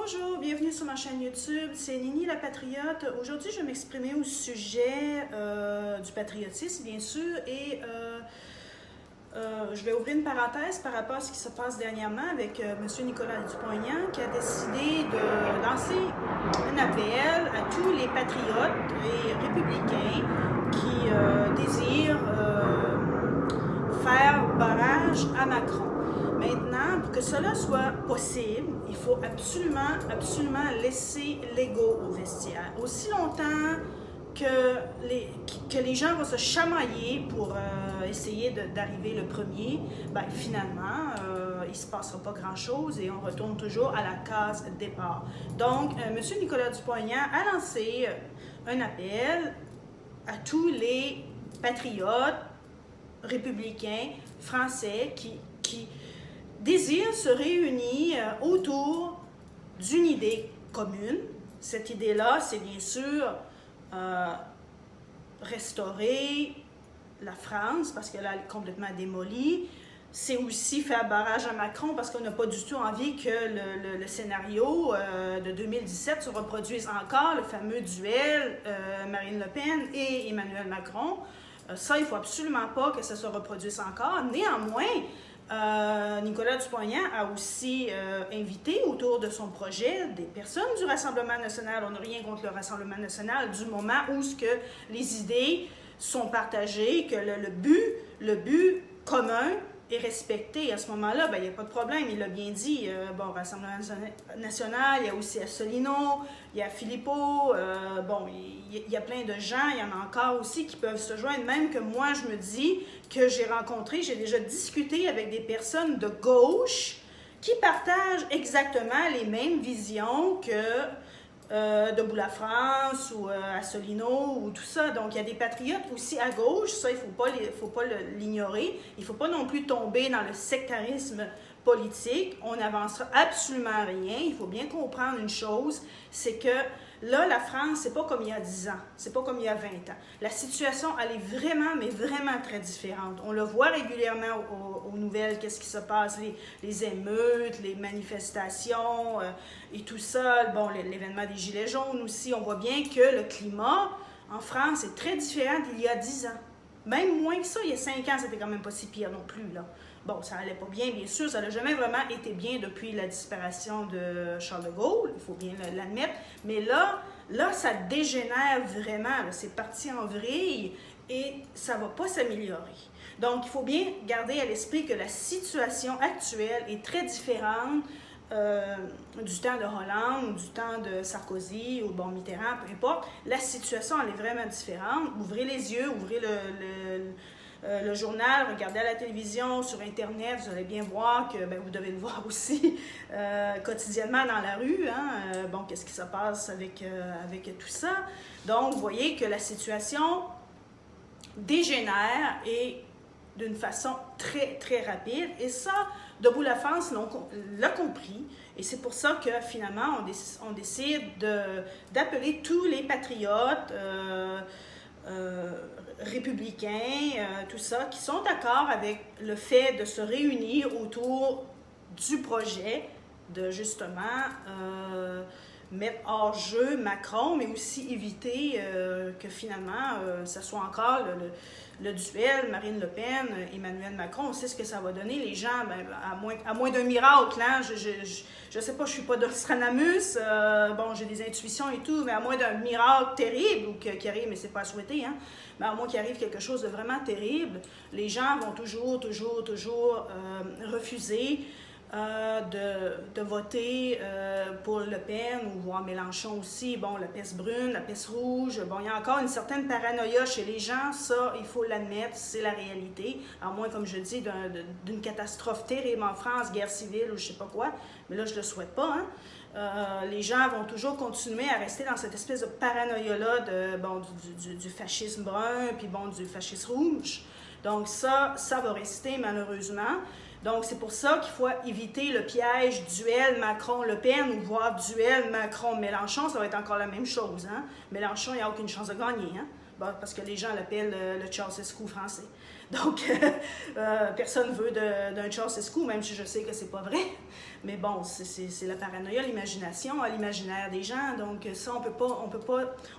Bonjour, bienvenue sur ma chaîne YouTube, c'est Nini la Patriote. Aujourd'hui, je vais m'exprimer au sujet du patriotisme, bien sûr, et je vais ouvrir une parenthèse par rapport à ce qui se passe dernièrement avec M. Nicolas Dupont-Aignan, qui a décidé de lancer un appel à tous les patriotes et républicains qui désirent faire barrage à Macron. Maintenant, pour que cela soit possible, il faut absolument laisser l'ego au vestiaire. Aussi longtemps que les gens vont se chamailler pour essayer d'arriver le premier, ben, finalement, il ne se passera pas grand-chose et on retourne toujours à la case départ. Donc, M. Nicolas Dupont-Aignan a lancé un appel à tous les patriotes républicains français qui désirent se réunir autour d'une idée commune. Cette idée-là, c'est bien sûr restaurer la France, parce qu'elle est complètement démolie. C'est aussi faire barrage à Macron, parce qu'on n'a pas du tout envie que le scénario de 2017 se reproduise encore, le fameux duel Marine Le Pen et Emmanuel Macron. Ça, il ne faut absolument pas que ça se reproduise encore. Néanmoins, Nicolas Dupont-Aignan a aussi invité autour de son projet des personnes du Rassemblement national. On n'a rien contre le Rassemblement national du moment où les idées sont partagées, que le but commun est respecté. À ce moment-là, ben, il n'y a pas de problème, il l'a bien dit. Bon, Rassemblement national, il y a aussi Asselineau, il y a Philippot, bon, il y a plein de gens, il y en a encore aussi qui peuvent se joindre, même que moi, je me dis que j'ai déjà discuté avec des personnes de gauche qui partagent exactement les mêmes visions que Debout la France ou Asselineau ou tout ça. Donc, il y a des patriotes aussi à gauche, ça, il ne faut pas l'ignorer. Il ne faut pas non plus tomber dans le sectarisme politique. On n'avancera absolument rien. Il faut bien comprendre une chose, c'est que là, la France, c'est pas comme il y a 10 ans, c'est pas comme il y a 20 ans. La situation, elle est vraiment, mais vraiment très différente. On le voit régulièrement aux nouvelles, qu'est-ce qui se passe, les émeutes, les manifestations et tout ça. Bon, l'événement des Gilets jaunes aussi, on voit bien que le climat en France est très différent d'il y a 10 ans. Même moins que ça, il y a 5 ans, c'était quand même pas si pire non plus, là. Bon, ça allait pas bien, bien sûr, ça n'a jamais vraiment été bien depuis la disparition de Charles de Gaulle, il faut bien l'admettre, mais là, ça dégénère vraiment, c'est parti en vrille et ça va pas s'améliorer. Donc, il faut bien garder à l'esprit que la situation actuelle est très différente du temps de Hollande ou du temps de Sarkozy ou bon, Mitterrand, peu importe. La situation, elle est vraiment différente. Ouvrez les yeux, ouvrez le journal, regardez à la télévision, sur Internet, vous allez bien voir que, ben, vous devez le voir aussi quotidiennement dans la rue, hein, bon, qu'est-ce qui se passe avec tout ça. Donc, vous voyez que la situation dégénère et d'une façon très, très rapide. Et ça, Debout la France l'a compris. Et c'est pour ça que finalement, on décide d'appeler tous les patriotes républicains, tout ça, qui sont d'accord avec le fait de se réunir autour du projet de justement mettre hors jeu Macron, mais aussi éviter que finalement ça soit encore le duel Marine Le Pen, Emmanuel Macron. On sait ce que ça va donner. Les gens, ben, à moins d'un miracle, hein, je sais pas, je suis pas Nostradamus, bon, j'ai des intuitions et tout, mais à moins d'un miracle terrible, ou qui arrive, mais c'est pas à souhaiter, hein, mais à moins qu'il arrive quelque chose de vraiment terrible, les gens vont toujours refuser de voter pour Le Pen ou voir Mélenchon aussi. Bon, la peste brune, la peste rouge. Bon, il y a encore une certaine paranoïa chez les gens. Ça, il faut l'admettre, c'est la réalité. À moins, comme je dis, d'une catastrophe terrible en France, guerre civile ou je sais pas quoi. Mais là, je le souhaite pas, hein. Les gens vont toujours continuer à rester dans cette espèce de paranoïa-là du fascisme brun, puis bon, du fascisme rouge. Donc ça va rester malheureusement. Donc, c'est pour ça qu'il faut éviter le piège duel Macron-Le Pen ou voire duel Macron-Mélenchon. Ça va être encore la même chose, hein? Mélenchon, il n'y a aucune chance de gagner, hein? Bon, parce que les gens l'appellent le Ceausescu français. Donc, personne ne veut d'un Ceausescu, même si je sais que c'est pas vrai. Mais bon, c'est la paranoïa, l'imagination, l'imaginaire des gens. Donc, ça,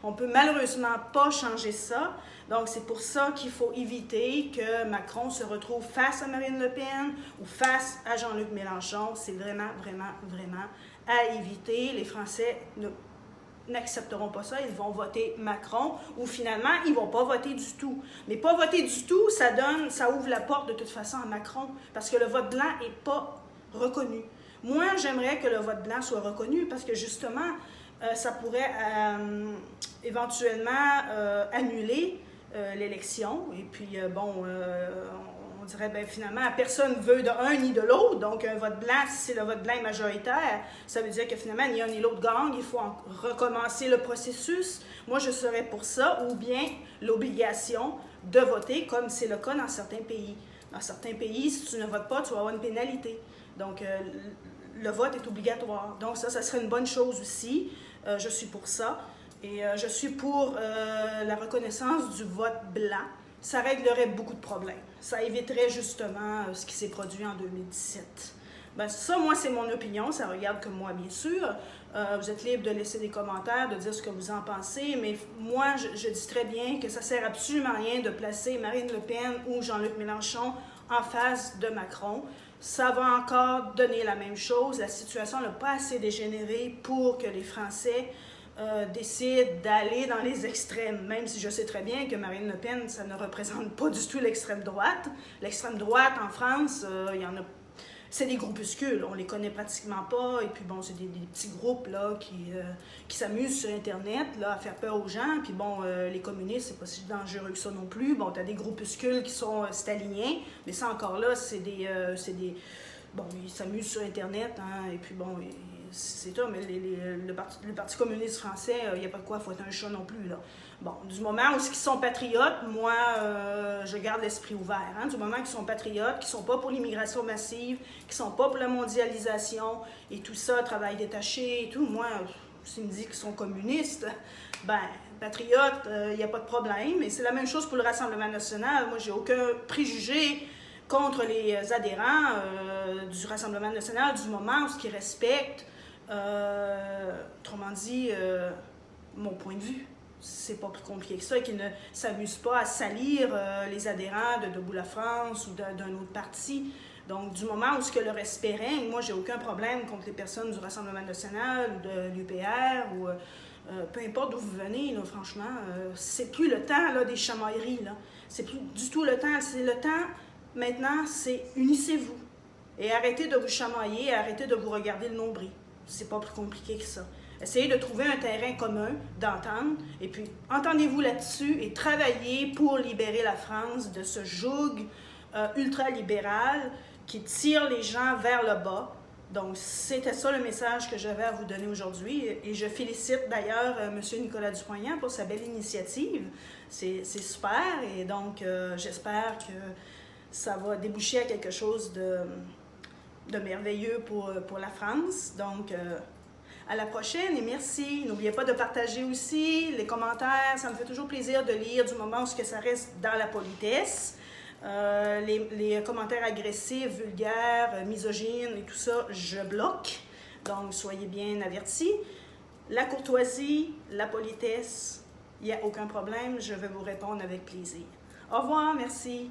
on peut malheureusement pas changer ça. Donc, c'est pour ça qu'il faut éviter que Macron se retrouve face à Marine Le Pen ou face à Jean-Luc Mélenchon. C'est vraiment, vraiment, vraiment à éviter. Les Français n'accepteront pas ça, ils vont voter Macron, ou finalement, ils ne vont pas voter du tout. Mais pas voter du tout, ça ouvre la porte de toute façon à Macron, parce que le vote blanc n'est pas reconnu. Moi, j'aimerais que le vote blanc soit reconnu, parce que justement, ça pourrait éventuellement annuler l'élection, et puis on dirait, ben, finalement, personne ne veut de un ni de l'autre. Donc, un vote blanc, si le vote blanc est majoritaire, ça veut dire que finalement, ni un ni l'autre gagne. Il faut recommencer le processus. Moi, je serais pour ça, ou bien l'obligation de voter, comme c'est le cas dans certains pays. Dans certains pays, si tu ne votes pas, tu vas avoir une pénalité. Donc, le vote est obligatoire. Donc, ça serait une bonne chose aussi. Je suis pour ça. Et je suis pour la reconnaissance du vote blanc. Ça réglerait beaucoup de problèmes. Ça éviterait justement ce qui s'est produit en 2017. Ben, ça, moi, c'est mon opinion. Ça regarde que moi, bien sûr. Vous êtes libre de laisser des commentaires, de dire ce que vous en pensez. Mais moi, je dis très bien que ça ne sert absolument à rien de placer Marine Le Pen ou Jean-Luc Mélenchon en face de Macron. Ça va encore donner la même chose. La situation n'a pas assez dégénéré pour que les Français décide d'aller dans les extrêmes, même si je sais très bien que Marine Le Pen, ça ne représente pas du tout l'extrême droite. L'extrême droite en France, il y en a, c'est des groupuscules, on les connaît pratiquement pas, et puis bon, c'est des petits groupes là qui s'amusent sur Internet là, à faire peur aux gens, puis bon, les communistes, c'est pas si dangereux que ça non plus. Bon, tu as des groupuscules qui sont staliniens, mais ça encore là, c'est des bon, ils s'amusent sur Internet, hein, et puis bon, c'est ça, mais le Parti communiste français, il n'y a pas de quoi fouetter un chat non plus, là. Bon, du moment où ils sont patriotes, moi, je garde l'esprit ouvert. Hein, du moment qu'ils sont patriotes, qu'ils ne sont pas pour l'immigration massive, qu'ils ne sont pas pour la mondialisation, et tout ça, travail détaché et tout, moi, s'ils me disent qu'ils sont communistes, ben, patriotes, il n'y a pas de problème. Et c'est la même chose pour le Rassemblement national. Moi, j'ai aucun préjugé contre les adhérents du Rassemblement national du moment où ils respectent, autrement dit, mon point de vue. C'est pas plus compliqué que ça, et qu'ils ne s'amusent pas à salir les adhérents de Debout la France ou d'un autre parti. Donc, du moment où ce que le respect règne, moi, j'ai aucun problème contre les personnes du Rassemblement national ou de l'UPR ou peu importe d'où vous venez, là, franchement, c'est plus le temps là, des chamailleries, là. C'est plus du tout le temps. C'est le temps, maintenant, c'est unissez-vous. Et arrêtez de vous chamailler, arrêtez de vous regarder le nombril. C'est pas plus compliqué que ça. Essayez de trouver un terrain commun, d'entendre, et puis entendez-vous là-dessus et travaillez pour libérer la France de ce joug ultralibéral qui tire les gens vers le bas. Donc, c'était ça le message que j'avais à vous donner aujourd'hui. Et je félicite d'ailleurs M. Nicolas Dupont-Aignan pour sa belle initiative. C'est super, et donc j'espère que ça va déboucher à quelque chose de merveilleux pour la France. Donc, à la prochaine et merci. N'oubliez pas de partager aussi les commentaires. Ça me fait toujours plaisir de lire du moment où ça reste dans la politesse. Les commentaires agressifs, vulgaires, misogynes et tout ça, je bloque. Donc, soyez bien avertis. La courtoisie, la politesse, il n'y a aucun problème. Je vais vous répondre avec plaisir. Au revoir, merci.